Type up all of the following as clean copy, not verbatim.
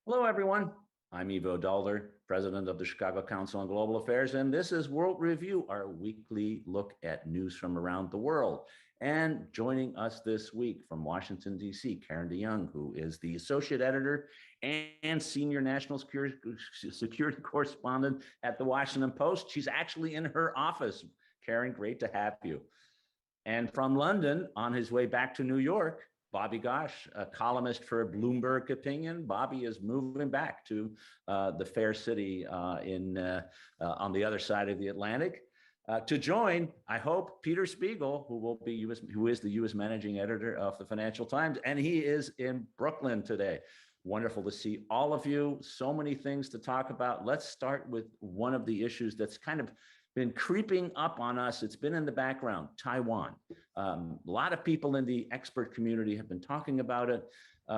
Hello, everyone. I'm Ivo Daalder, president of the Chicago Council on Global Affairs, and this is World Review, our weekly look at news from around the world. And joining us this week from Washington, D.C., Karen DeYoung, who is the associate editor and senior national security correspondent at the Washington Post. She's actually in her office. Karen, great to have you. And from London, on his way back to New York, Bobby Ghosh, a columnist for Bloomberg Opinion. Bobby is moving back to the fair city on the other side of the Atlantic to join, I hope, Peter Spiegel, who is the U.S. managing editor of the Financial Times, and he is in Brooklyn today. Wonderful to see all of you. So many things to talk about. Let's start with one of the issues that's kind of been creeping up on us. It's been in the background, Taiwan. A lot of people in the expert community have been talking about it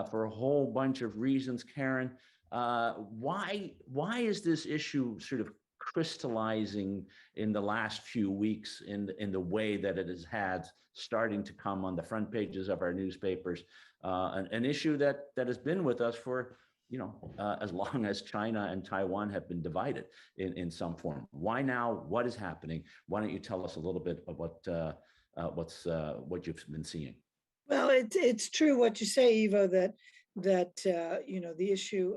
for a whole bunch of reasons. Karen, why is this issue sort of crystallizing in the last few weeks in the way that it has had, starting to come on the front pages of our newspapers, an issue that has been with us for as long as China and Taiwan have been divided in some form? Why now? What is happening? Why don't you tell us a little bit of what you've been seeing? Well, it's true what you say, Ivo, that the issue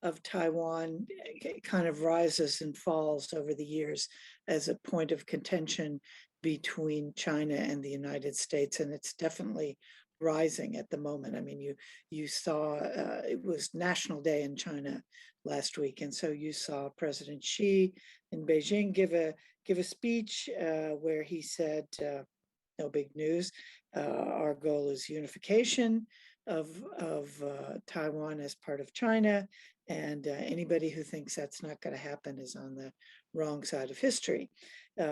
of Taiwan kind of rises and falls over the years as a point of contention between China and the United States, and it's definitely rising at the moment. I mean, you saw it was National Day in China last week, and so you saw President Xi in Beijing give a speech where he said, "No big news. Our goal is unification of Taiwan as part of China, and anybody who thinks that's not going to happen is on the wrong side of history."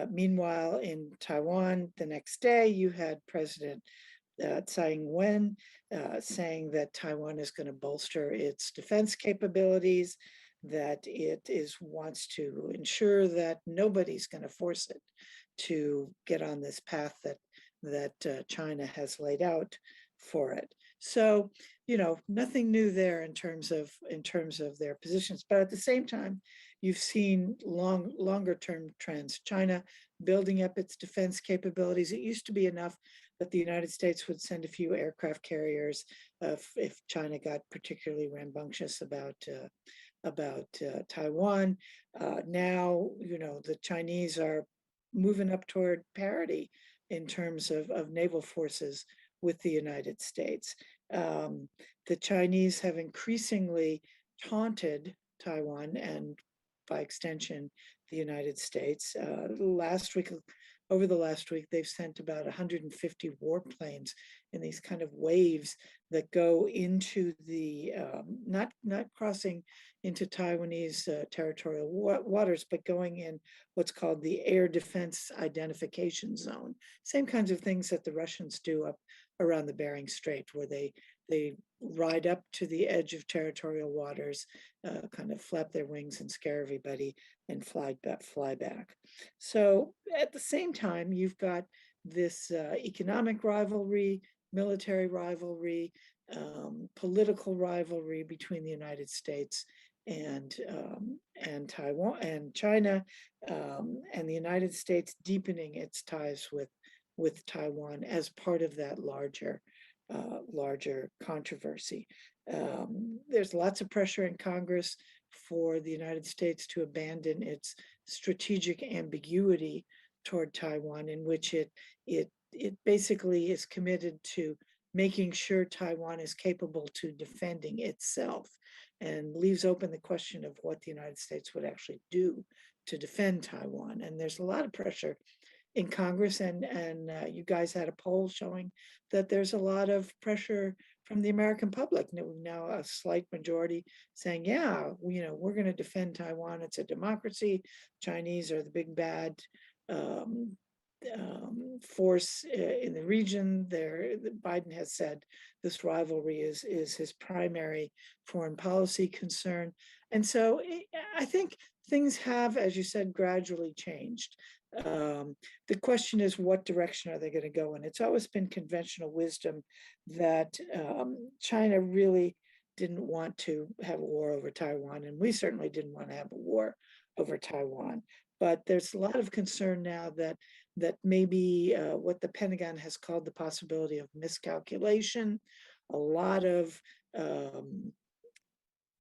Meanwhile, in Taiwan, the next day, you had President Tsai Ing-wen saying that Taiwan is going to bolster its defense capabilities, that it wants to ensure that nobody's going to force it to get on this path that China has laid out for it. So, nothing new there in terms of their positions. But at the same time, you've seen longer term trends. China building up its defense capabilities. It used to be enough that the United States would send a few aircraft carriers if China got particularly rambunctious about Taiwan. Now, the Chinese are moving up toward parity in terms of naval forces with the United States. The Chinese have increasingly taunted Taiwan and, by extension, the United States. Over the last week, they've sent about 150 warplanes in these kind of waves that go into the, not crossing into Taiwanese territorial waters, but going in what's called the air defense identification zone. Same kinds of things that the Russians do up around the Bering Strait, where they ride up to the edge of territorial waters, kind of flap their wings and scare everybody and fly back. So at the same time, you've got this economic rivalry, military rivalry, political rivalry between the United States and Taiwan and China, and the United States deepening its ties with Taiwan as part of that larger controversy. There's lots of pressure in Congress for the United States to abandon its strategic ambiguity toward Taiwan, in which it basically is committed to making sure Taiwan is capable to defending itself, and leaves open the question of what the United States would actually do to defend Taiwan. And there's a lot of pressure in Congress, and you guys had a poll showing that there's a lot of pressure from the American public. Now a slight majority saying, yeah, we're going to defend Taiwan. It's a democracy. Chinese are the big bad force in the region. Biden has said this rivalry is his primary foreign policy concern. And so I think things have, as you said, gradually changed. The question is, what direction are they going to go in? It's always been conventional wisdom that China really didn't want to have a war over Taiwan, and we certainly didn't want to have a war over Taiwan. But there's a lot of concern now that maybe what the Pentagon has called the possibility of miscalculation, a lot of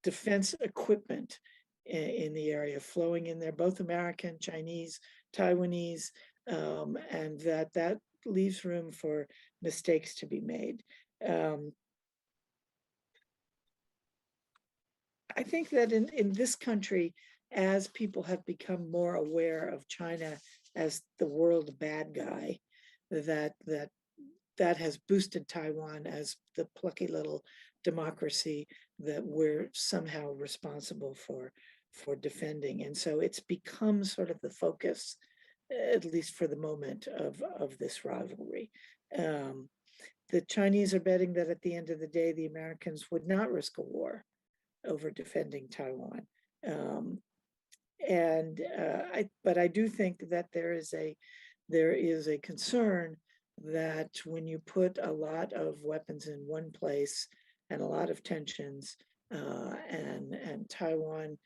defense equipment in the area flowing in there, both American, Chinese, Taiwanese, and that leaves room for mistakes to be made. I think that in this country, as people have become more aware of China as the world bad guy, that has boosted Taiwan as the plucky little democracy that we're somehow responsible for defending. And so it's become sort of the focus, at least for the moment, of this rivalry. The Chinese are betting that at the end of the day, the Americans would not risk a war over defending Taiwan. But I do think that there is a concern that when you put a lot of weapons in one place and a lot of tensions, and Taiwan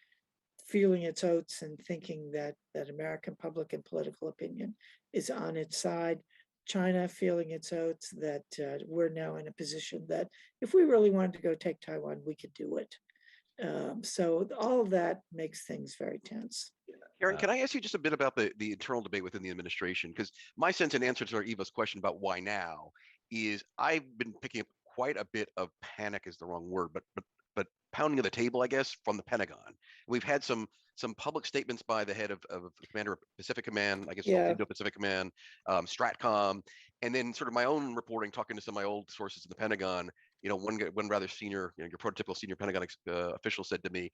feeling its oats and thinking that American public and political opinion is on its side, China feeling its oats that we're now in a position that if we really wanted to go take Taiwan, we could do it. So all of that makes things very tense. Karen, can I ask you just a bit about the internal debate within the administration? Because my sense in answer to Eva's question about why now is I've been picking up quite a bit of panic is the wrong word, but pounding of the table, I guess, from the Pentagon. We've had some public statements by the head of the commander of Pacific Command, I guess Indo-Pacific Command, Stratcom, and then sort of my own reporting, talking to some of my old sources in the Pentagon. One rather senior, your prototypical senior Pentagon official said to me,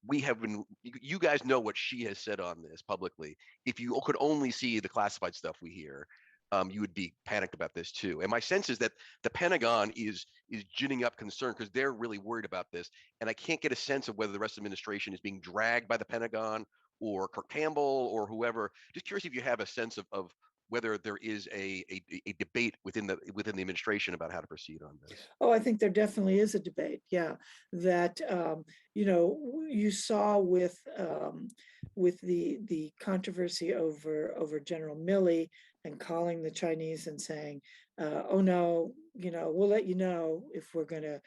we have been, you guys know what she has said on this publicly. If you could only see the classified stuff we hear, you would be panicked about this too. And my sense is that the Pentagon is ginning up concern because they're really worried about this. And I can't get a sense of whether the rest of the administration is being dragged by the Pentagon or Kirk Campbell or whoever. Just curious if you have a sense of whether there is a debate within the administration about how to proceed on this. Oh, I think there definitely is a debate. Yeah, that you saw with the controversy over General Milley and calling the Chinese and saying, "Oh no, we'll let you know if we're gonna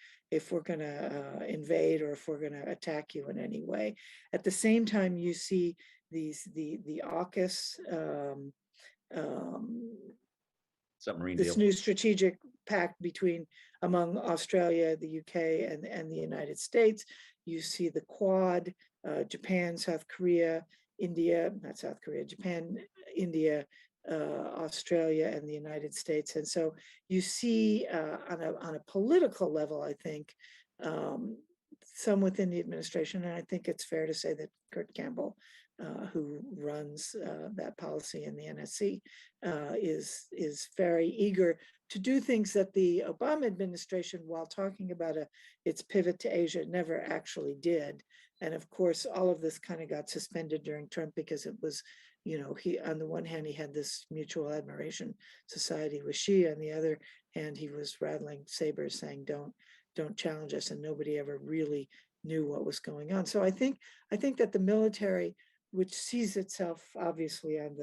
invade or if we're gonna attack you in any way." At the same time, you see the AUKUS. Submarine this deal. new strategic pact among Australia, the UK, and the United States. You see the Quad, Japan, South Korea, India, not South Korea, Japan, India, Australia, and the United States. And so you see on a political level, I think, some within the administration, and I think it's fair to say that Kurt Campbell, who runs that policy in the NSC, is very eager to do things that the Obama administration, while talking about its pivot to Asia, never actually did. And of course, all of this kind of got suspended during Trump because it was, he, on the one hand, he had this mutual admiration society with Xi. On the other hand, he was rattling sabers saying, don't challenge us, and nobody ever really knew what was going on. So I think that the military, which sees itself obviously on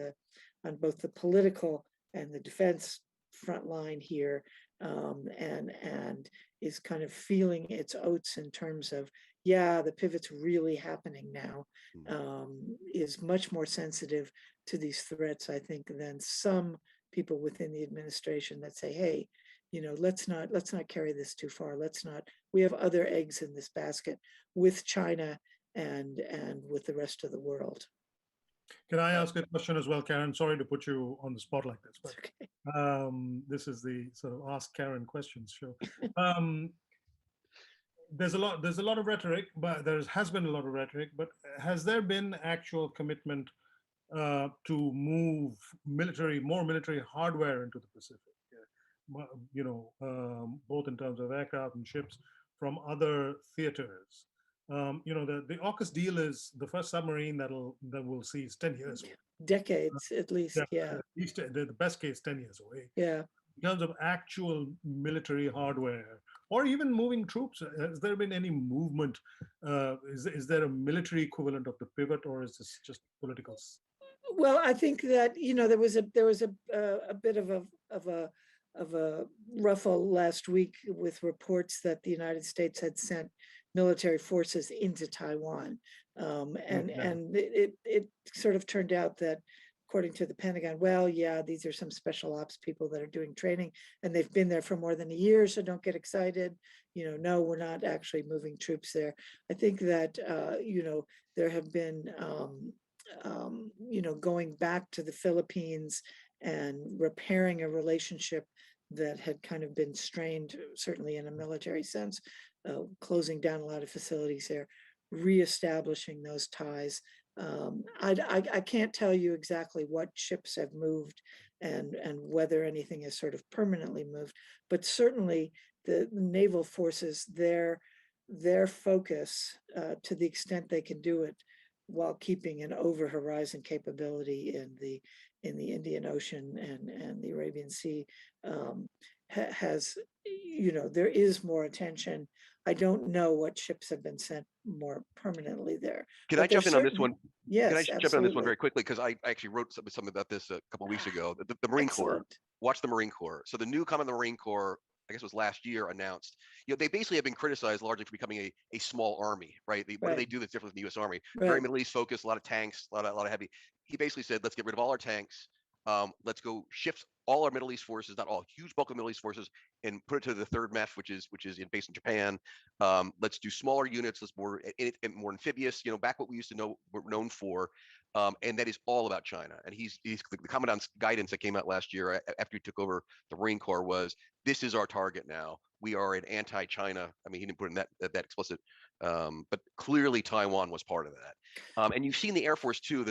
both the political and the defense front line here, and is kind of feeling its oats in terms of, the pivot's really happening now, is much more sensitive to these threats, I think, than some people within the administration that say, hey, let's not carry this too far. We have other eggs in this basket with China and with the rest of the world. Can I ask a question as well, Karen? Sorry to put you on the spot like this, but okay. This is the sort of Ask Karen questions show. There's a lot of rhetoric, but there has been a lot of rhetoric, but has there been actual commitment to move more military hardware into the Pacific? Both in terms of aircraft and ships from other theaters. The AUKUS deal is the first submarine that we'll see is 10 years away. Decades, at least, yeah. At least the best case, 10 years away. Yeah. In terms of actual military hardware or even moving troops? Has there been any movement? Is there a military equivalent of the pivot, or is this just politicals? Well, I think that, there was a bit of a ruffle last week with reports that the United States had sent military forces into Taiwan. And it sort of turned out that, according to the Pentagon, well, yeah, these are some special ops people that are doing training, and they've been there for more than a year, so don't get excited. No, we're not actually moving troops there. I think that, there have been, going back to the Philippines and repairing a relationship that had kind of been strained, certainly in a military sense, closing down a lot of facilities there, reestablishing those ties. I can't tell you exactly what ships have moved and whether anything is sort of permanently moved, but certainly the naval forces, their focus, to the extent they can do it while keeping an over horizon capability in the Indian Ocean and the Arabian Sea, has, there is more attention. I don't know what ships have been sent more permanently there. Can but I jump in on this one? Yes, Can I just jump in on this one absolutely. very quickly? Because I actually wrote something about this a couple of weeks ago. The Marine Corps. Excellent. Watch the Marine Corps. So the new command of the Marine Corps, I guess it was last year, announced, they basically have been criticized largely for becoming a small army, right? What do they Right. do that's different from the U.S. Army? Right. Very Middle East focused, a lot of tanks, a lot of heavy. He basically said, let's get rid of all our tanks. Let's go shift all our Middle East forces, not all, huge bulk of Middle East forces, and put it to the third MEF, which is based in Japan. Let's do smaller units, let's more amphibious, back what we used to know we're known for. And that is all about China. And he's the commandant's guidance that came out last year after he took over the Marine Corps was, this is our target now. We are an anti-China. I mean, he didn't put in that explicit, but clearly Taiwan was part of that. And you've seen the Air Force too,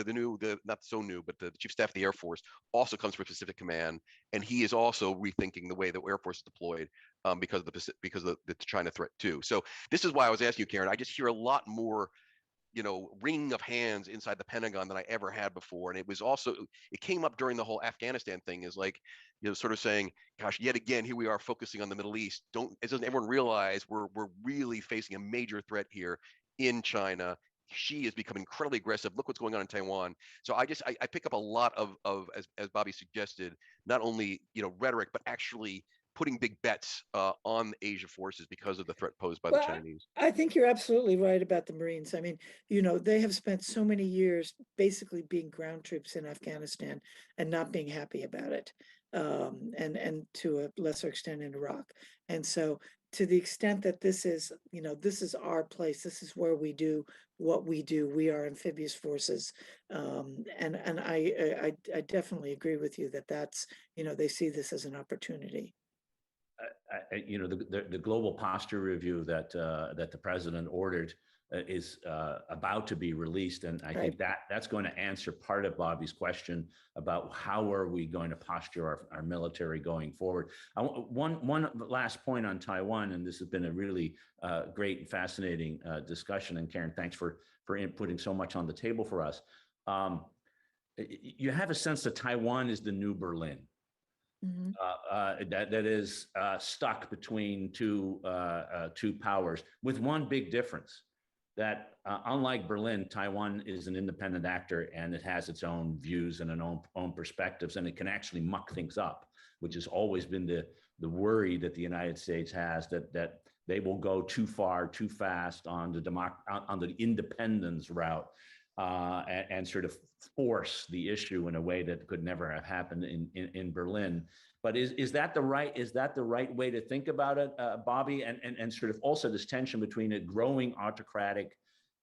not so new, but the Chief of Staff of the Air Force also comes from Pacific Command, and he is also rethinking the way the Air Force is deployed because of the China threat too. So this is why I was asking you, Karen. I just hear a lot more wringing of hands inside the Pentagon than I ever had before. And it came up during the whole Afghanistan thing, is like, sort of saying, gosh, yet again, here we are focusing on the Middle East. Doesn't everyone realize we're really facing a major threat here in China? Xi has become incredibly aggressive. Look what's going on in Taiwan. So I pick up a lot of as Bobby suggested, not only, rhetoric, but actually putting big bets on Asia forces because of the threat posed by the Chinese. I think you're absolutely right about the Marines. I mean, they have spent so many years basically being ground troops in Afghanistan and not being happy about it, and to a lesser extent in Iraq. And so, to the extent that this is our place, this is where we do what we do. We are amphibious forces, and I definitely agree with you that that's they see this as an opportunity. The global posture review that the president ordered is about to be released, and I think that's going to answer part of Bobby's question about how are we going to posture our military going forward. One last point on Taiwan, and this has been a really great and fascinating discussion. And Karen, thanks for inputting so much on the table for us. You have a sense that Taiwan is the new Berlin. Mm-hmm. That is stuck between two powers, with one big difference, that unlike Berlin, Taiwan is an independent actor, and it has its own views and its own perspectives, and it can actually muck things up, which has always been the worry that the United States has, that they will go too far, too fast on the independence route, and sort of force the issue in a way that could never have happened in Berlin. But is that the right way to think about it, Bobby? And sort of also this tension between a growing autocratic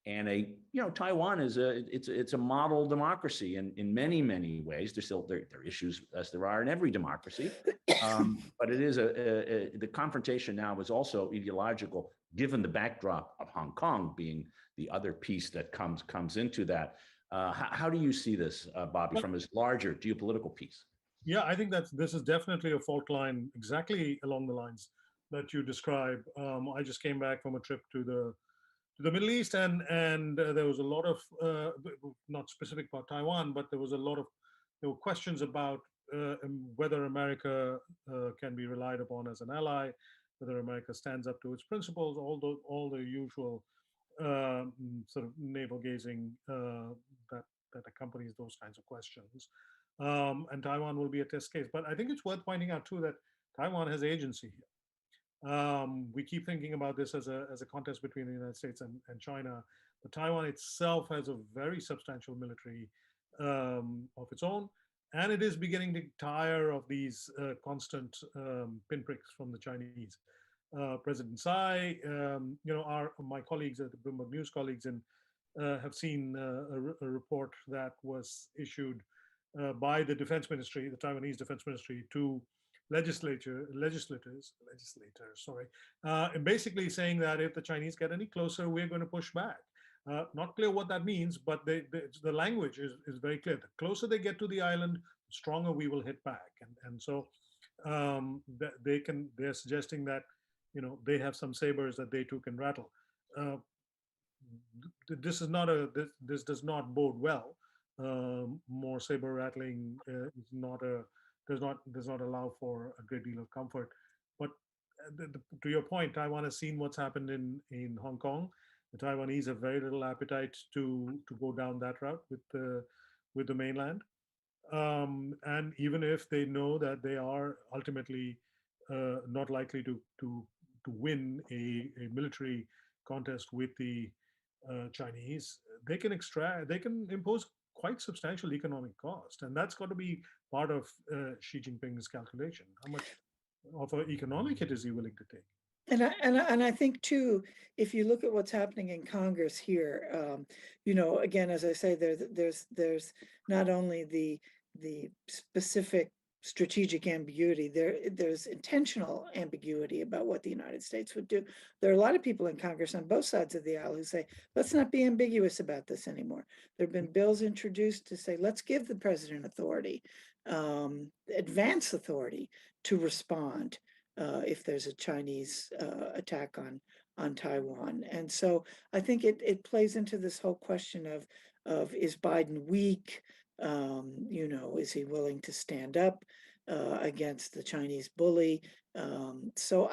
and Taiwan is it's a model democracy in many ways. There's still there are issues as there are in every democracy, but it is the confrontation now is also ideological, given the backdrop of Hong Kong being the other piece that comes into that. How do you see this, Bobby, from this larger geopolitical piece? Yeah, I think this is definitely a fault line exactly along the lines that you describe. I just came back from a trip to the Middle East, and there was a lot of not specific about Taiwan, but there were questions about whether America can be relied upon as an ally, whether America stands up to its principles, all the usual sort of navel gazing that accompanies those kinds of questions. And Taiwan will be a test case. But I think it's worth pointing out too that Taiwan has agency here. We keep thinking about this as a contest between the United States and China, but Taiwan itself has a very substantial military of its own, and it is beginning to tire of these constant pinpricks from the Chinese. President Tsai, my colleagues at the Bloomberg News colleagues have seen a report that was issued by the Defense Ministry, the Taiwanese Defense Ministry, to legislators, and basically saying that if the Chinese get any closer, we're going to push back. Not clear what that means, but the language is very clear. The closer they get to the island, the stronger we will hit back. And so they're suggesting that, they have some sabers that they too can rattle. This does not bode well. More saber rattling does not allow for a great deal of comfort. But to your point, Taiwan has seen what's happened in Hong Kong. The Taiwanese have very little appetite to go down that route with the mainland. And even if they know that they are ultimately not likely to win a military contest with the Chinese, they can impose quite substantial economic cost, and that's got to be part of Xi Jinping's calculation. How much of an economic hit is he willing to take? And I think too, if you look at what's happening in Congress here, again, as I say, there's not only the specific strategic ambiguity, there's intentional ambiguity about what the United States would do. There are a lot of people in Congress on both sides of the aisle who say, let's not be ambiguous about this anymore. There have been bills introduced to say, let's give the president authority, advance authority to respond if there's a Chinese attack on Taiwan. And so I think it plays into this whole question of is Biden weak? Is he willing to stand up against the Chinese bully? So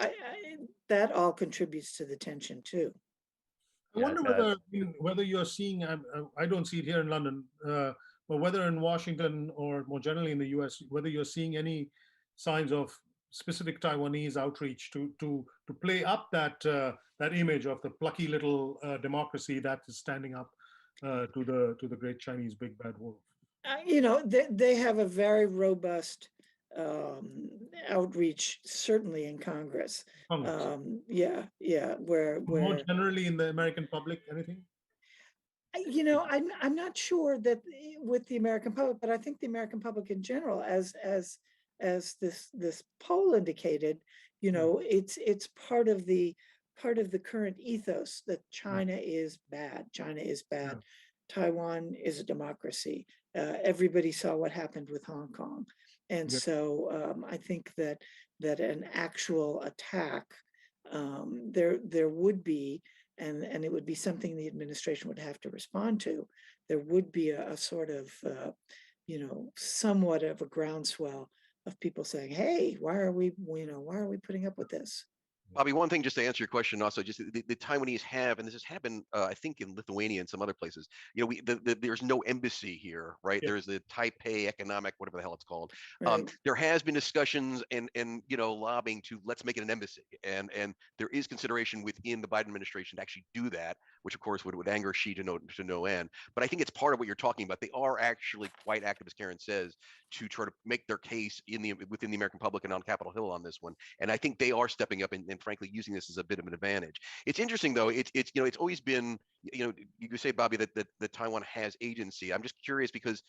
that all contributes to the tension too. I wonder whether you're seeing, I don't see it here in London, but whether in Washington or more generally in the US, whether you're seeing any signs of specific Taiwanese outreach to play up that image of the plucky little democracy that is standing up to the great Chinese big bad wolf. They have a very robust outreach, certainly in Congress. Where more generally in the American public, anything? I'm not sure that with the American public, but I think the American public in general, as this poll indicated, it's part of the current ethos that China is bad. China is bad. Taiwan is a democracy. Everybody saw what happened with Hong Kong. And so I think that an actual attack, there would be, and it would be something the administration would have to respond to. There would be a sort of, somewhat of a groundswell of people saying, hey, why are we putting up with this? Bobby, one thing just to answer your question, also, just the Taiwanese have, and this has happened, I think, in Lithuania and some other places. There's no embassy here, right? Yeah. There's the Taipei Economic, whatever the hell it's called. Right. There has been discussions and lobbying to let's make it an embassy, and there is consideration within the Biden administration to actually do that, which of course would anger Xi to no end. But I think it's part of what you're talking about. They are actually quite active, as Karen says, to try to make their case within the American public and on Capitol Hill on this one. And I think they are stepping up and frankly using this as a bit of an advantage. It's interesting though. It's always been, you say, Bobby, that Taiwan has agency. I'm just curious because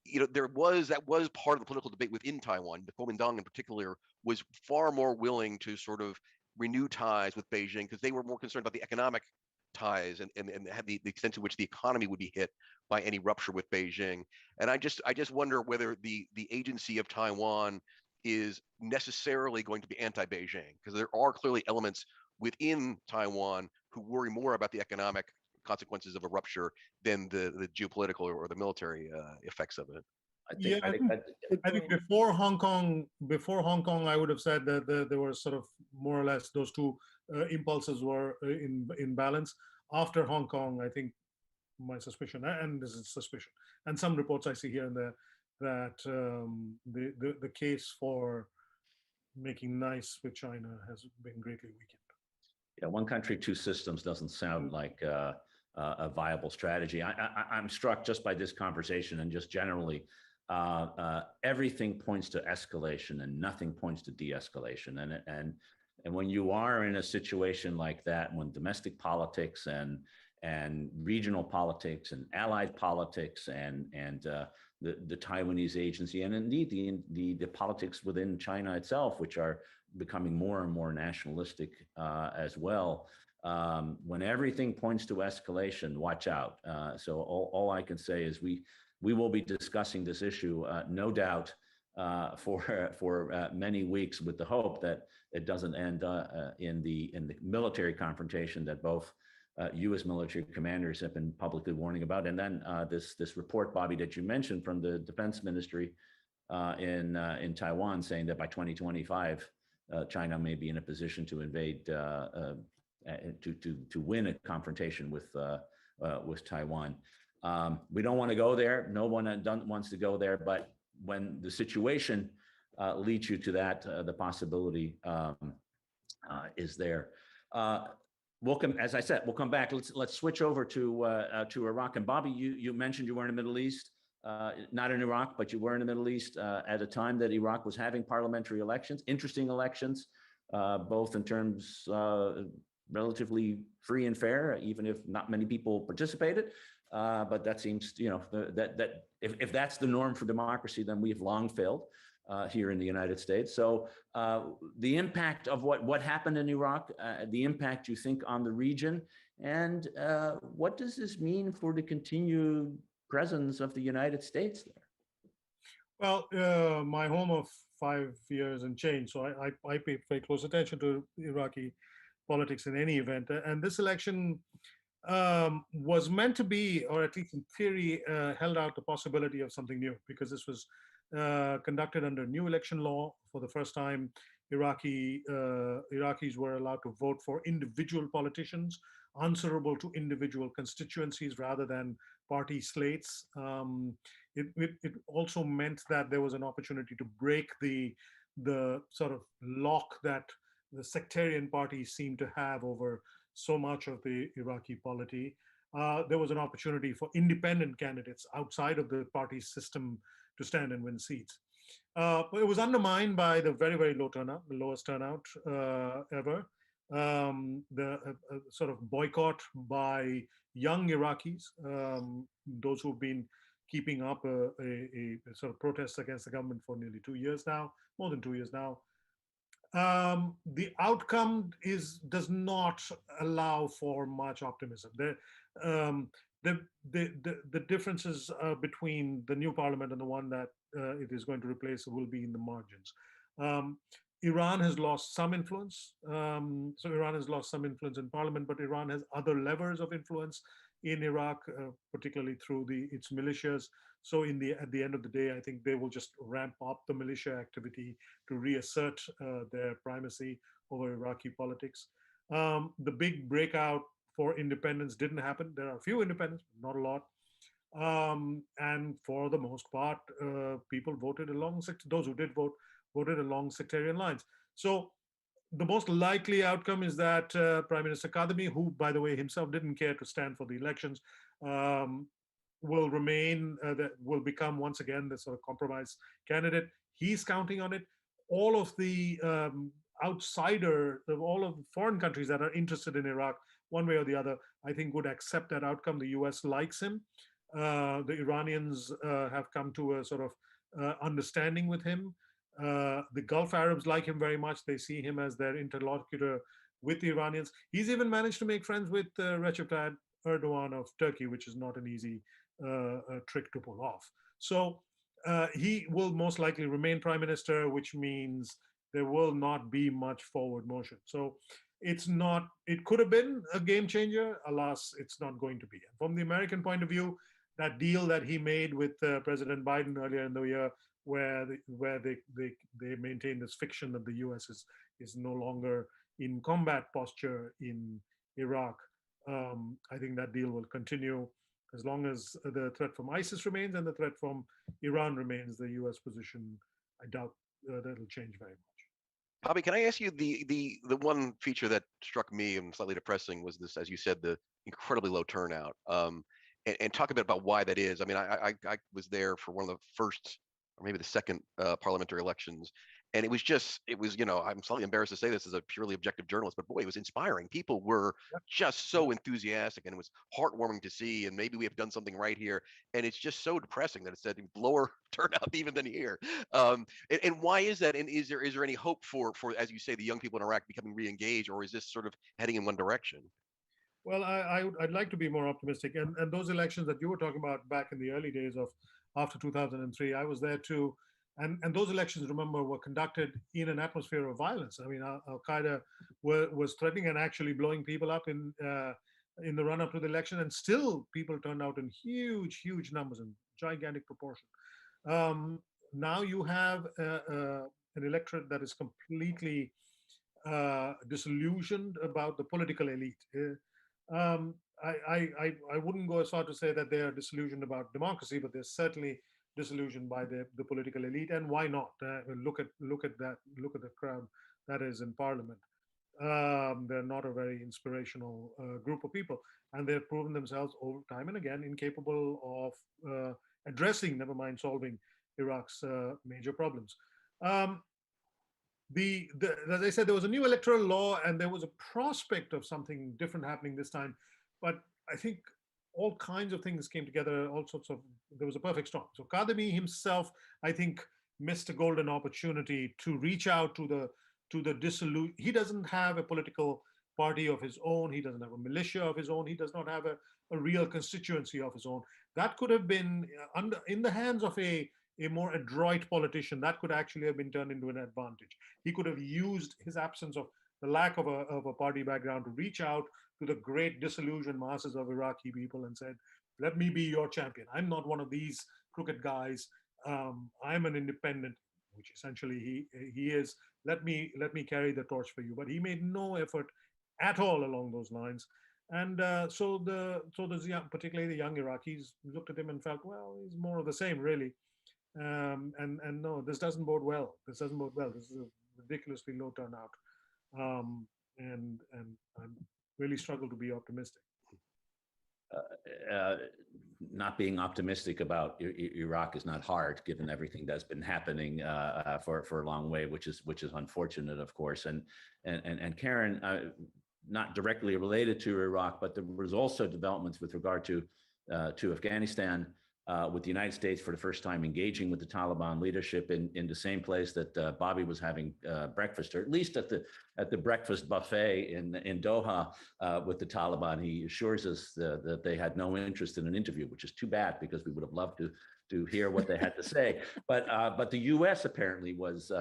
that was part of the political debate within Taiwan. The Kuomintang in particular was far more willing to sort of renew ties with Beijing because they were more concerned about the economic ties and had the extent to which the economy would be hit by any rupture with Beijing. And I just wonder whether the agency of Taiwan is necessarily going to be anti-Beijing, because there are clearly elements within Taiwan who worry more about the economic consequences of a rupture than the geopolitical or the military effects of it. Yeah, I think that, Good I think point. before Hong Kong, I would have said that there were sort of more or less those two impulses were in balance. After Hong Kong, I think my suspicion, and this is suspicion, and some reports I see here and there, that the case for making nice with China has been greatly weakened. yeah, one country, two systems doesn't sound like a viable strategy. I'm struck just by this conversation and just generally, everything points to escalation and nothing points to de-escalation. And when you are in a situation like that, when domestic politics and regional politics and allied politics and the Taiwanese agency and indeed the politics within China itself, which are becoming more and more nationalistic as well. When everything points to escalation, watch out. So all I can say is we will be discussing this issue, no doubt, for many weeks, with the hope that it doesn't end in the military confrontation that both U.S. military commanders have been publicly warning about. And then this report, Bobby, that you mentioned from the Defense Ministry in Taiwan, saying that by 2025, China may be in a position to invade, to win a confrontation with Taiwan. We don't want to go there. No one wants to go there. But when the situation leads you to that, the possibility is there. As I said, we'll come back. Let's switch over to Iraq. And Bobby, you mentioned you were in the Middle East, not in Iraq, but you were in the Middle East at a time that Iraq was having parliamentary elections, interesting elections, both in terms relatively free and fair, even if not many people participated. But that seems, that if that's the norm for democracy, then we have long failed here in the United States. So the impact of what happened in Iraq, the impact you think on the region, and what does this mean for the continued presence of the United States there? Well, my home of 5 years and change, so I pay very close attention to Iraqi politics in any event. And this election was meant to be, or at least in theory, held out the possibility of something new, because this was conducted under new election law. For the first time, Iraqis were allowed to vote for individual politicians, answerable to individual constituencies rather than party slates. It also meant that there was an opportunity to break the sort of lock that the sectarian parties seem to have over so much of the Iraqi polity. There was an opportunity for independent candidates outside of the party system to stand and win seats. But it was undermined by the very, very low turnout, the lowest turnout ever. The sort of boycott by young Iraqis, those who've been keeping up a sort of protest against the government for nearly 2 years now, more than 2 years now. The outcome does not allow for much optimism. The differences between the new parliament and the one that it is going to replace will be in the margins. Iran has lost some influence. So Iran has lost some influence in parliament, but Iran has other levers of influence in Iraq, particularly through its militias. So at the end of the day, I think they will just ramp up the militia activity to reassert their primacy over Iraqi politics. The big breakout for independence didn't happen. There are a few independents, not a lot. And for the most part, people voted along, those who did vote, voted along sectarian lines. So the most likely outcome is that Prime Minister Kadhimi, who, by the way, himself didn't care to stand for the elections, will become once again the sort of compromise candidate. He's counting on it. All of the all of the foreign countries that are interested in Iraq, one way or the other, I think would accept that outcome. The US likes him. The Iranians have come to a sort of understanding with him. The Gulf Arabs like him very much. They see him as their interlocutor with the Iranians. He's even managed to make friends with Recep Tayyip Erdogan of Turkey, which is not an easy trick to pull off. So he will most likely remain prime minister, which means there will not be much forward motion. So it could have been a game changer. Alas, it's not going to be. And from the American point of view, that deal that he made with President Biden earlier in the year, where they maintain this fiction that the U.S. is no longer in combat posture in Iraq. I think that deal will continue as long as the threat from ISIS remains and the threat from Iran remains. The U.S. position, I doubt that'll change very much. Bobby, can I ask you the one feature that struck me and slightly depressing was this, as you said, the incredibly low turnout. And talk a bit about why that is. I mean, I was there for one of the first or maybe the second parliamentary elections, and it was I'm slightly embarrassed to say this as a purely objective journalist, but boy, it was inspiring. People were just so enthusiastic, and it was heartwarming to see. And maybe we have done something right here. And it's just so depressing that it said lower turnout even than here. And why is that? And is there any hope for, as you say, the young people in Iraq becoming re-engaged, or is this sort of heading in one direction? Well, I'd like to be more optimistic. And those elections that you were talking about back in the early days of after 2003, I was there too. And those elections, remember, were conducted in an atmosphere of violence. I mean, Al-Qaeda was threatening and actually blowing people up in the run-up to the election, and still people turned out in huge numbers and gigantic proportion. Now you have an electorate that is completely disillusioned about the political elite. I wouldn't go as far to say that they are disillusioned about democracy, but they're certainly disillusioned by the political elite. And why not? Look at that. Look at the crowd that is in Parliament. They're not a very inspirational group of people, and they've proven themselves over time and again incapable of addressing, never mind solving, Iraq's major problems. As I said, there was a new electoral law, and there was a prospect of something different happening this time. But I think all kinds of things came together. There was a perfect storm. So Kadhimi himself, I think, missed a golden opportunity to reach out to the dissolute. He doesn't have a political party of his own. He doesn't have a militia of his own. He does not have a real constituency of his own. That could have been in the hands of a more adroit politician. That could actually have been turned into an advantage. He could have used his absence of the lack of a party background to reach out to the great disillusioned masses of Iraqi people and said, let me be your champion. I'm not one of these crooked guys. I'm an independent, which essentially he is. Let me carry the torch for you. But he made no effort at all along those lines. And so particularly the young Iraqis looked at him and felt, well, he's more of the same, really. And no, this doesn't bode well. This doesn't bode well. This is a ridiculously low turnout. And I really struggle to be optimistic. Not being optimistic about Iraq is not hard, given everything that's been happening for a long way, which is unfortunate, of course. And Karen, not directly related to Iraq, but there was also developments with regard to Afghanistan, with the United States for the first time engaging with the Taliban leadership in the same place that Bobby was having breakfast, or at least at the breakfast buffet in Doha with the Taliban. He assures us that they had no interest in an interview, which is too bad, because we would have loved to hear what they had to say. But the U.S. apparently was in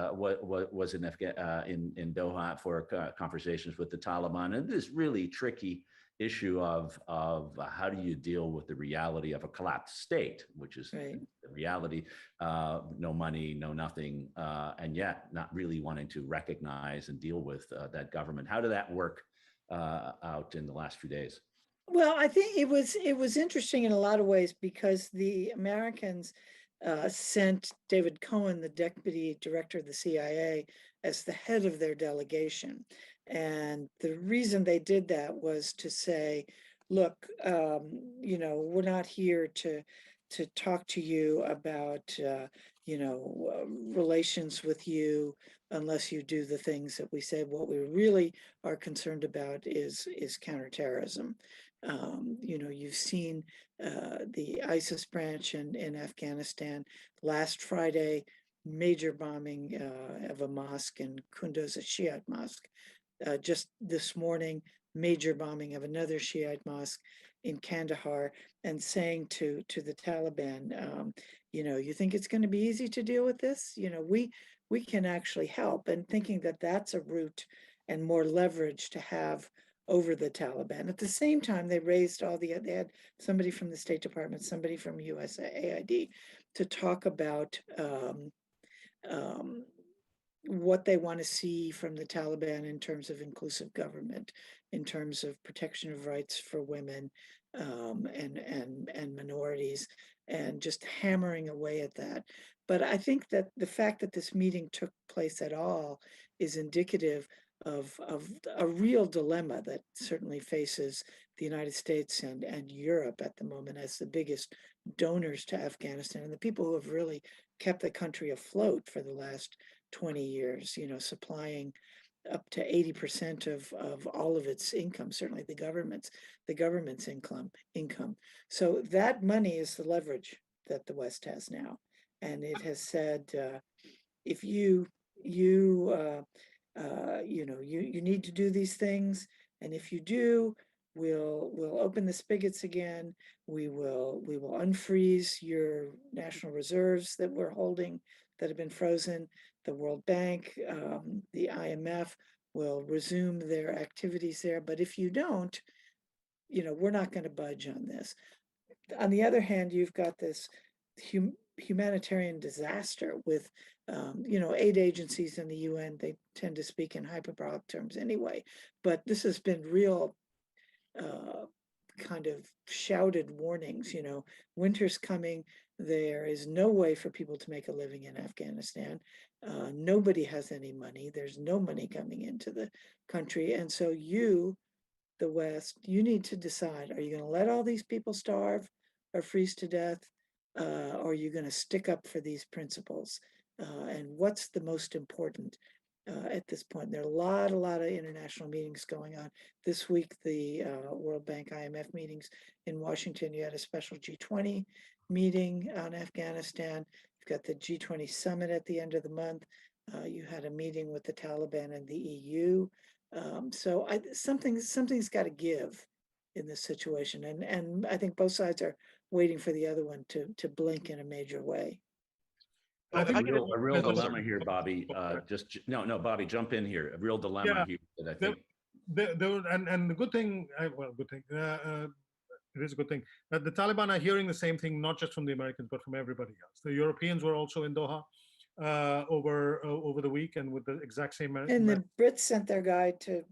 Doha for conversations with the Taliban, and this really tricky issue of how do you deal with the reality of a collapsed state, which is Right. the reality, no money, no nothing, and yet not really wanting to recognize and deal with that government. How did that work out in the last few days? Well, I think it was interesting in a lot of ways, because the Americans sent David Cohen, the deputy director of the CIA, as the head of their delegation. And the reason they did that was to say, look, we're not here to talk to you about, relations with you unless you do the things that we said. What we really are concerned about is counterterrorism. You've seen the ISIS branch in Afghanistan. Last Friday, major bombing of a mosque in Kunduz, a Shiite mosque. Just this morning, major bombing of another Shiite mosque in Kandahar, and saying to the Taliban, you think it's going to be easy to deal with this? We can actually help, and thinking that that's a route and more leverage to have over the Taliban. At the same time, they had somebody from the State Department, somebody from USAID to talk about what they want to see from the Taliban in terms of inclusive government, in terms of protection of rights for women and minorities, and just hammering away at that. But I think that the fact that this meeting took place at all is indicative of a real dilemma that certainly faces the United States and Europe at the moment as the biggest donors to Afghanistan and the people who have really kept the country afloat for the last 20 years, supplying up to 80% of all of its income, certainly the government's income. So that money is the leverage that the West has now. And it has said, if you need to do these things, and if you do, we'll open the spigots again. We will unfreeze your national reserves that we're holding that have been frozen. The World Bank, the IMF will resume their activities there. But if you don't, we're not going to budge on this. On the other hand, you've got this humanitarian disaster with aid agencies in the UN. They tend to speak in hyperbolic terms anyway, but this has been real kind of shouted warnings. Winter's coming. There is no way for people to make a living in Afghanistan. Nobody has any money. There's no money coming into the country. And so you, the West, you need to decide, are you going to let all these people starve or freeze to death? Or are you going to stick up for these principles? And what's the most important at this point? There are a lot of international meetings going on. This week, the World Bank IMF meetings in Washington. You had a special G20 meeting on Afghanistan. You've got the G20 summit at the end of the month. You had a meeting with the Taliban and the EU. So something's got to give in this situation. And I think both sides are waiting for the other one to blink in a major way. I think a real dilemma here, Bobby. Bobby, jump in here. A real dilemma here that I think. And the good thing, it is a good thing that the Taliban are hearing the same thing, not just from the Americans, but from everybody else. The Europeans were also in Doha over the week, and with the exact same. And the Brits sent their guy to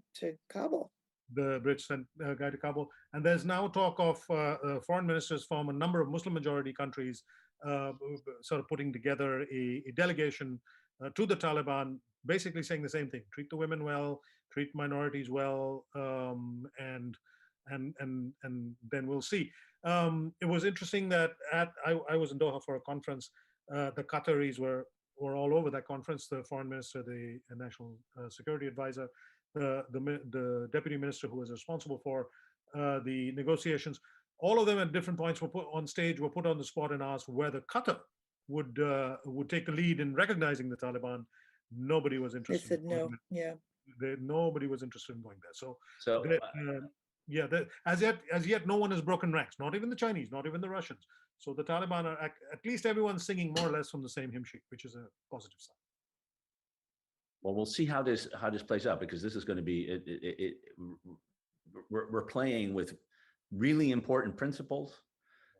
Kabul. The Brits sent a guy to Kabul, and there's now talk of foreign ministers from a number of Muslim majority countries sort of putting together a delegation to the Taliban, basically saying the same thing: treat the women well, treat minorities well, and then we'll see. It was interesting that I was in Doha for a conference. The Qataris were all over that conference. The foreign minister, the national security advisor, the deputy minister who was responsible for the negotiations. All of them at different points were put on stage, were put on the spot and asked whether Qatar would take the lead in recognizing the Taliban. Nobody was interested. They said no. Yeah. Nobody was interested in going there. As yet, no one has broken ranks. Not even the Chinese, not even the Russians. So the Taliban are at least everyone's singing more or less from the same hymn sheet, which is a positive sign. Well, we'll see how this plays out, because this is going to be we're playing with really important principles,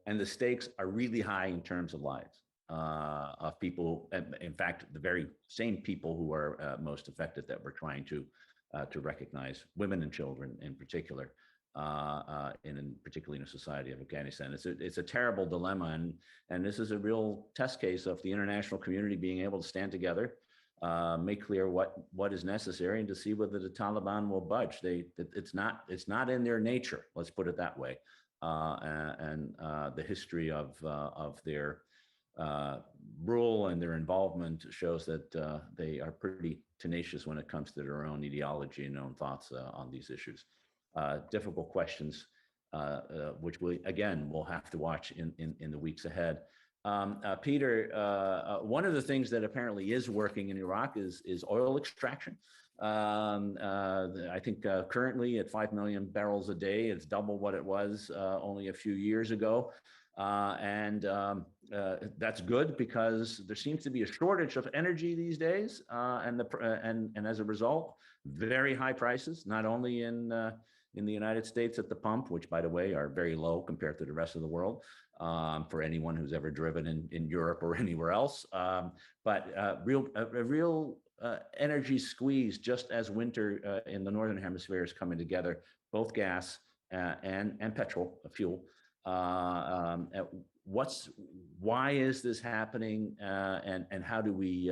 and the stakes are really high in terms of lives of people. In fact, the very same people who are most affected that we're trying to recognize, women and children in particular, particularly in a society of Afghanistan. It's a terrible dilemma, and this is a real test case of the international community being able to stand together, make clear what is necessary, and to see whether the Taliban will budge. It's not in their nature, let's put it that way. And the history of their rule and their involvement shows that they are pretty tenacious when it comes to their own ideology and own thoughts on these issues. Difficult questions, which we'll have to watch in the weeks ahead. Peter, one of the things that apparently is working in Iraq is oil extraction. I think currently at 5 million barrels a day, it's double what it was only a few years ago. And that's good, because there seems to be a shortage of energy these days, and as a result, very high prices, not only in in the United States at the pump, which, by the way, are very low compared to the rest of the world, for anyone who's ever driven in Europe or anywhere else. But a real energy squeeze just as winter in the Northern Hemisphere is coming together, both gas and petrol, fuel. Why is this happening, and how do we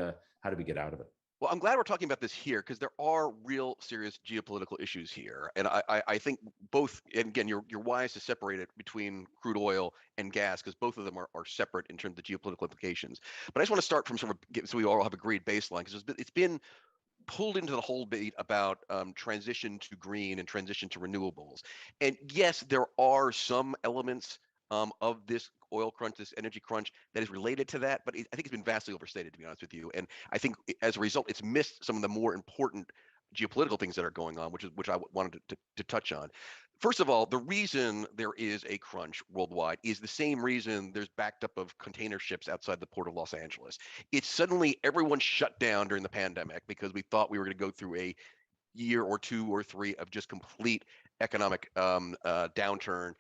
get out of it? Well, I'm glad we're talking about this here because there are real serious geopolitical issues here. And I think both, and again, you're wise to separate it between crude oil and gas because both of them are separate in terms of the geopolitical implications. But I just want to start from sort of, so we all have a agreed baseline, because it's been pulled into the whole debate about transition to green and transition to renewables. And yes, there are some elements of this oil crunch, this energy crunch, that is related to that, but I think it's been vastly overstated, to be honest with you. And I think as a result, it's missed some of the more important geopolitical things that are going on, which I wanted to touch on. First of all, the reason there is a crunch worldwide is the same reason there's backed up of container ships outside the port of Los Angeles. It's suddenly everyone shut down during the pandemic because we thought we were going to go through a year or two or three of just complete economic downturn.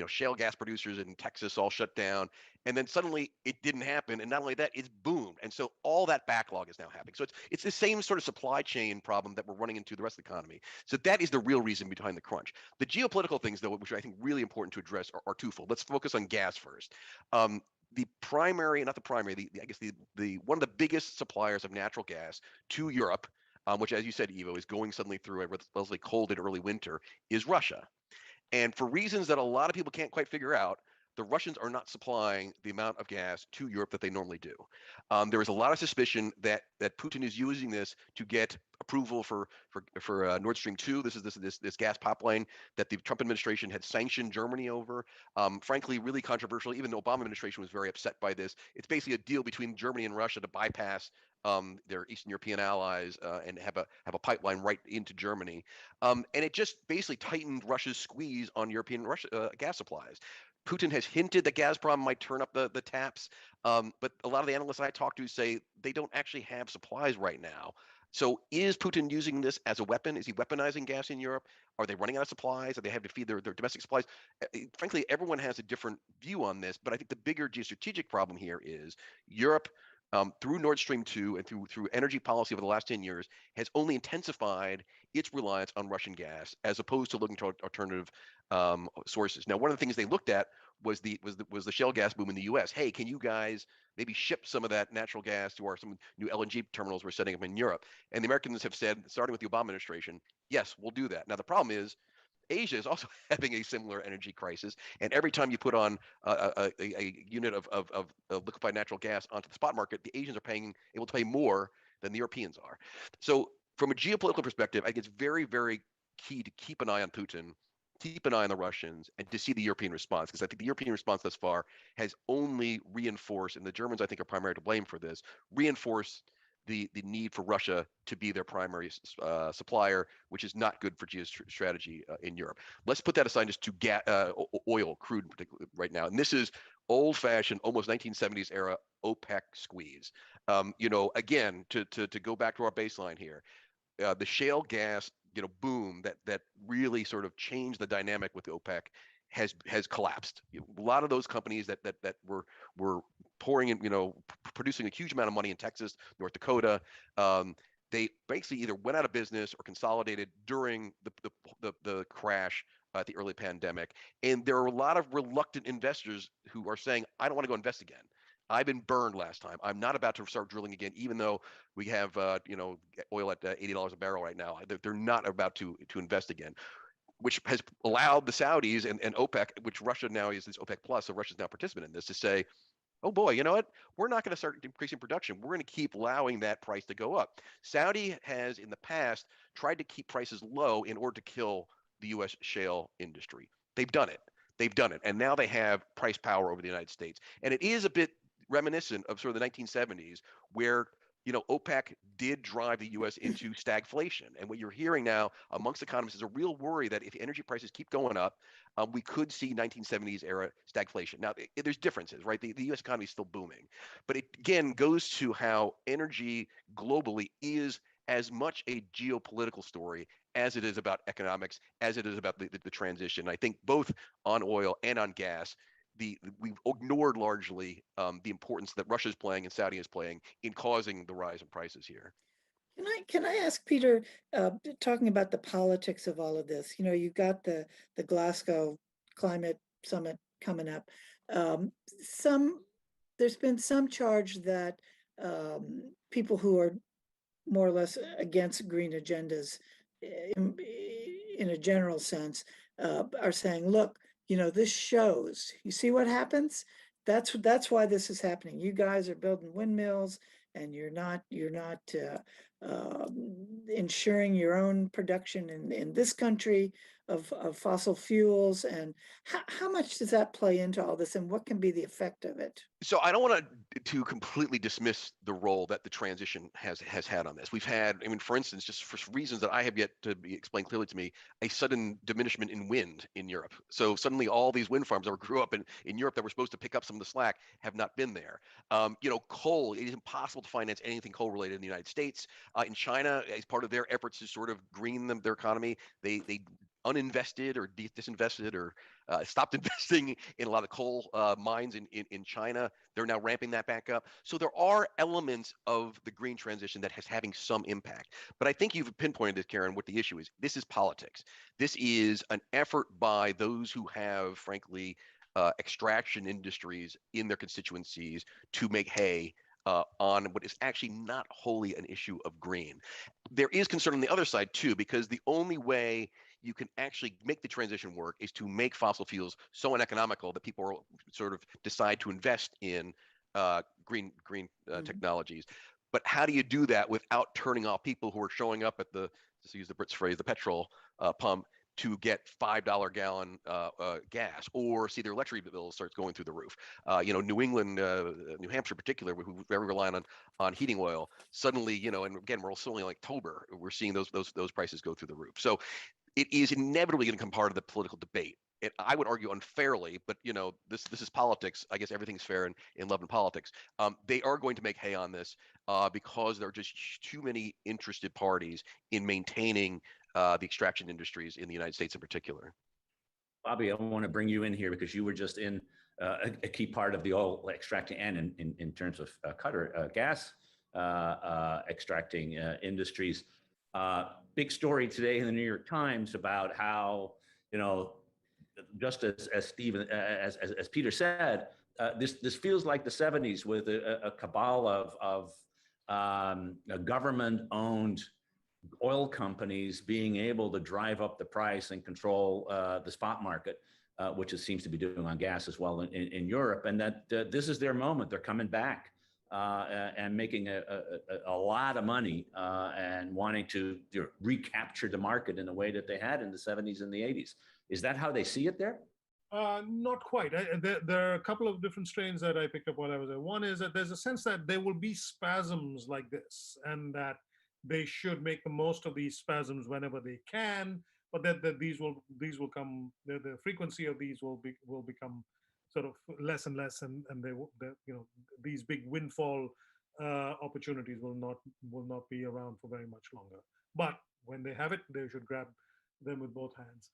Shale gas producers in Texas all shut down, and then suddenly it didn't happen. And not only that, it's boomed. And so all that backlog is now happening. So it's the same sort of supply chain problem that we're running into the rest of the economy. So that is the real reason behind the crunch. The geopolitical things, though, which I think really important to address, are twofold. Let's focus on gas first. The primary, not the primary, I guess the one of the biggest suppliers of natural gas to Europe, which, as you said, Ivo, is going suddenly through a relatively cold and early winter, is Russia. And for reasons that a lot of people can't quite figure out, the Russians are not supplying the amount of gas to Europe that they normally do. There is a lot of suspicion that Putin is using this to get approval for Nord Stream 2. This is this gas pipeline that the Trump administration had sanctioned Germany over. Frankly, really controversial. Even the Obama administration was very upset by this. It's basically a deal between Germany and Russia to bypass their Eastern European allies and have a pipeline right into Germany. And it just basically tightened Russia's squeeze on European gas supplies. Putin has hinted that Gazprom might turn up the taps, but a lot of the analysts I talk to say they don't actually have supplies right now. So is Putin using this as a weapon? Is he weaponizing gas in Europe? Are they running out of supplies? Are they having to feed their domestic supplies? Frankly, everyone has a different view on this, but I think the bigger geostrategic problem here is Europe, through Nord Stream 2 and through energy policy over the last 10 years, has only intensified its reliance on Russian gas as opposed to looking to alternative sources. Now, one of the things they looked at was the shale gas boom in the U.S. Hey, can you guys maybe ship some of that natural gas to some new LNG terminals we're setting up in Europe? And the Americans have said, starting with the Obama administration, yes, we'll do that. Now, the problem is Asia is also having a similar energy crisis, and every time you put on a unit of liquefied natural gas onto the spot market, the Asians are able to pay more than the Europeans are. So from a geopolitical perspective, I think it's very, very key to keep an eye on Putin, keep an eye on the Russians, and to see the European response, because I think the European response thus far has only reinforced, and the Germans I think are primarily to blame for this, reinforced the need for Russia to be their primary supplier, which is not good for geostrategy in Europe. Let's put that aside just to oil, crude right now. And this is old-fashioned, almost 1970s era OPEC squeeze. Again, to go back to our baseline here, the shale gas boom that really sort of changed the dynamic with OPEC has collapsed. A lot of those companies that were pouring in, producing a huge amount of money in Texas, North Dakota, they basically either went out of business or consolidated during the crash at the early pandemic. And there are a lot of reluctant investors who are saying, I don't want to go invest again. I've been burned last time. I'm not about to start drilling again, even though we have oil at $80 a barrel right now. They're not about to invest again, which has allowed the Saudis and OPEC, which Russia now is this OPEC plus, so Russia's now a participant in this, to say, oh boy, you know what? We're not going to start increasing production. We're going to keep allowing that price to go up. Saudi has in the past tried to keep prices low in order to kill the U.S. shale industry. They've done it. And now they have price power over the United States. And it is a bit reminiscent of sort of the 1970s where OPEC did drive the U.S. into stagflation. And what you're hearing now amongst economists is a real worry that if energy prices keep going up, we could see 1970s era stagflation. Now, there's differences, right? The U.S. economy is still booming. But it, again, goes to how energy globally is as much a geopolitical story as it is about economics, as it is about the transition. I think both on oil and on gas, we've ignored largely the importance that Russia is playing and Saudi is playing in causing the rise in prices here. Can I ask Peter, talking about the politics of all of this? You know, you've got the Glasgow climate summit coming up. There's been some charge that people who are more or less against green agendas, in a general sense, are saying, look, you know, this shows. You see what happens? That's why this is happening. You guys are building windmills, and you're not ensuring your own production in this country of fossil fuels. And how much does that play into all this, and what can be the effect of it? So I don't want to completely dismiss the role that the transition has had on this. We've had, I mean, for instance, just for reasons that I have yet to be explained clearly to me, a sudden diminishment in wind in Europe. So suddenly all these wind farms that grew up in Europe that were supposed to pick up some of the slack have not been there. You know, coal, it is impossible to finance anything coal related in the United States. In China, as part of their efforts to sort of green their economy, they uninvested or disinvested or stopped investing in a lot of coal mines in China. They're now ramping that back up. So there are elements of the green transition that is having some impact. But I think you've pinpointed it, Karen, what the issue is. This is politics. This is an effort by those who have, frankly, extraction industries in their constituencies to make hay on what is actually not wholly an issue of green. There is concern on the other side too, because the only way you can actually make the transition work is to make fossil fuels so uneconomical that people sort of decide to invest in green technologies. But how do you do that without turning off people who are showing up at to use the Brits phrase, the petrol pump, to get $5 gallon gas, or see their electric bills start going through the roof? You know, New England, New Hampshire in particular, who very reliant on heating oil, suddenly, you know, and again, we're also only in October, we're seeing those prices go through the roof. So it is inevitably going to become part of the political debate. I would argue unfairly, but you know, this is politics. I guess everything's fair in love and politics. They are going to make hay on this because there are just too many interested parties in maintaining the extraction industries in the United States in particular. Bobby, I want to bring you in here because you were just in a key part of the oil extracting and in terms of gas extracting industries. Big story today in the New York Times about how, you know, just as Stephen, as Peter said, this feels like the 70s with a cabal of government-owned oil companies being able to drive up the price and control the spot market, which it seems to be doing on gas as well in Europe, and that this is their moment. They're coming back and making a lot of money and wanting to recapture the market in the way that they had in the 70s and the 80s. Is that how they see it there? Not quite. There are a couple of different strains that I picked up while I was there. One is that there's a sense that there will be spasms like this, and that they should make the most of these spasms whenever they can, but that these will come. The frequency of these will become sort of less and less, and you know, these big windfall opportunities will not be around for very much longer. But when they have it, they should grab them with both hands.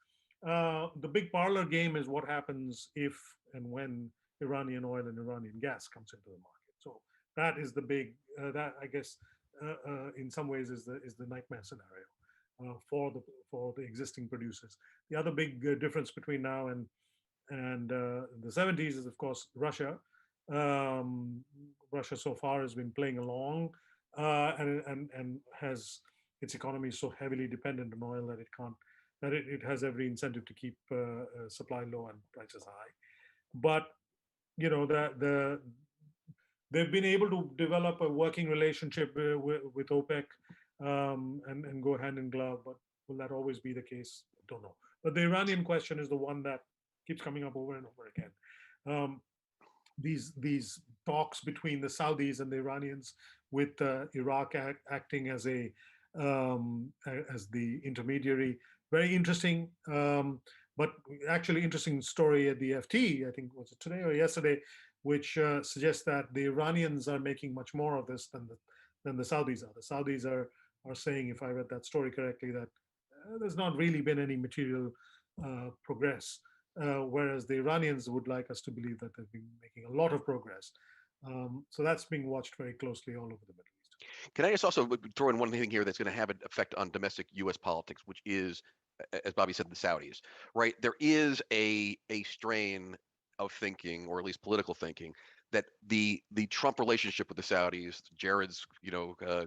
The big parlor game is what happens if and when Iranian oil and Iranian gas comes into the market. So that is the big that, I guess, in some ways is the nightmare scenario for the existing producers. The other big difference between now and the 70s is, of course, Russia. Russia so far has been playing along and has its economy so heavily dependent on oil that it has every incentive to keep supply low and prices high. But you know, they've been able to develop a working relationship with OPEC and go hand in glove. But will that always be the case? Don't know. But the Iranian question is the one that keeps coming up over and over again. These talks between the Saudis and the Iranians, with Iraq acting as the intermediary. Very interesting, but actually interesting story at the FT, I think, was it today or yesterday, which suggests that the Iranians are making much more of this than the Saudis are. The Saudis are saying, if I read that story correctly, that there's not really been any material progress, whereas the Iranians would like us to believe that they've been making a lot of progress. So that's being watched very closely all over the Middle East. Can I just also throw in one thing here that's going to have an effect on domestic U.S. politics, which is, as Bobby said, the Saudis, right? There is a strain of thinking, or at least political thinking, that the Trump relationship with the Saudis, Jared's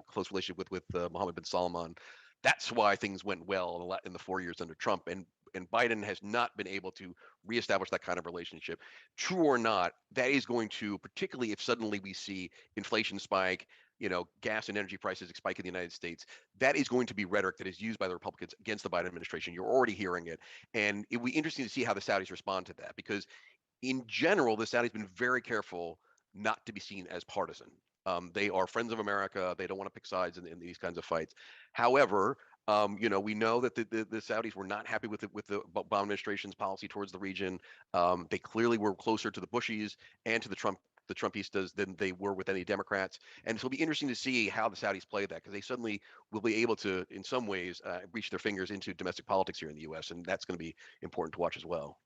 close relationship with Mohammed bin Salman, that's why things went well in the 4 years under Trump, and Biden has not been able to reestablish that kind of relationship. True or not, that is going to, particularly if suddenly we see inflation spike, gas and energy prices spike in the United States, that is going to be rhetoric that is used by the Republicans against the Biden administration. You're already hearing it, and it will be interesting to see how the Saudis respond to that, because in general, the Saudis have been very careful not to be seen as partisan. They are friends of America. They don't want to pick sides in these kinds of fights. However, we know that the Saudis were not happy with the Obama administration's policy towards the region. They clearly were closer to the Bushies and to the Trumpistas than they were with any Democrats. And so it'll be interesting to see how the Saudis play that, because they suddenly will be able to, in some ways, reach their fingers into domestic politics here in the U.S. And that's going to be important to watch as well.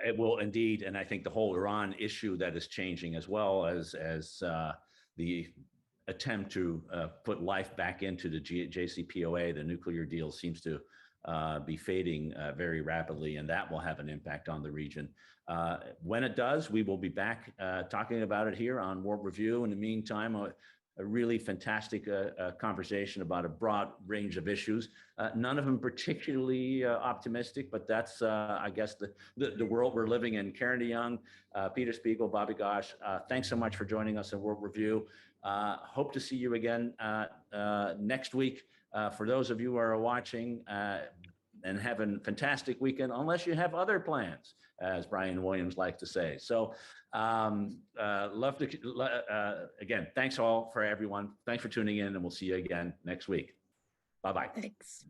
It will indeed, and I think the whole Iran issue that is changing, as well as the attempt to put life back into the JCPOA, the nuclear deal, seems to be fading very rapidly, and that will have an impact on the region. When it does, we will be back talking about it here on World Review. In the meantime, a really fantastic conversation about a broad range of issues. None of them particularly optimistic, but that's, I guess, the world we're living in. Karen DeYoung, Peter Spiegel, Bobby Ghosh, thanks so much for joining us in World Review. Hope to see you again next week. For those of you who are watching and having a fantastic weekend, unless you have other plans, as Brian Williams likes to say. So love to, again, thanks all for everyone. Thanks for tuning in, and we'll see you again next week. Bye-bye. Thanks.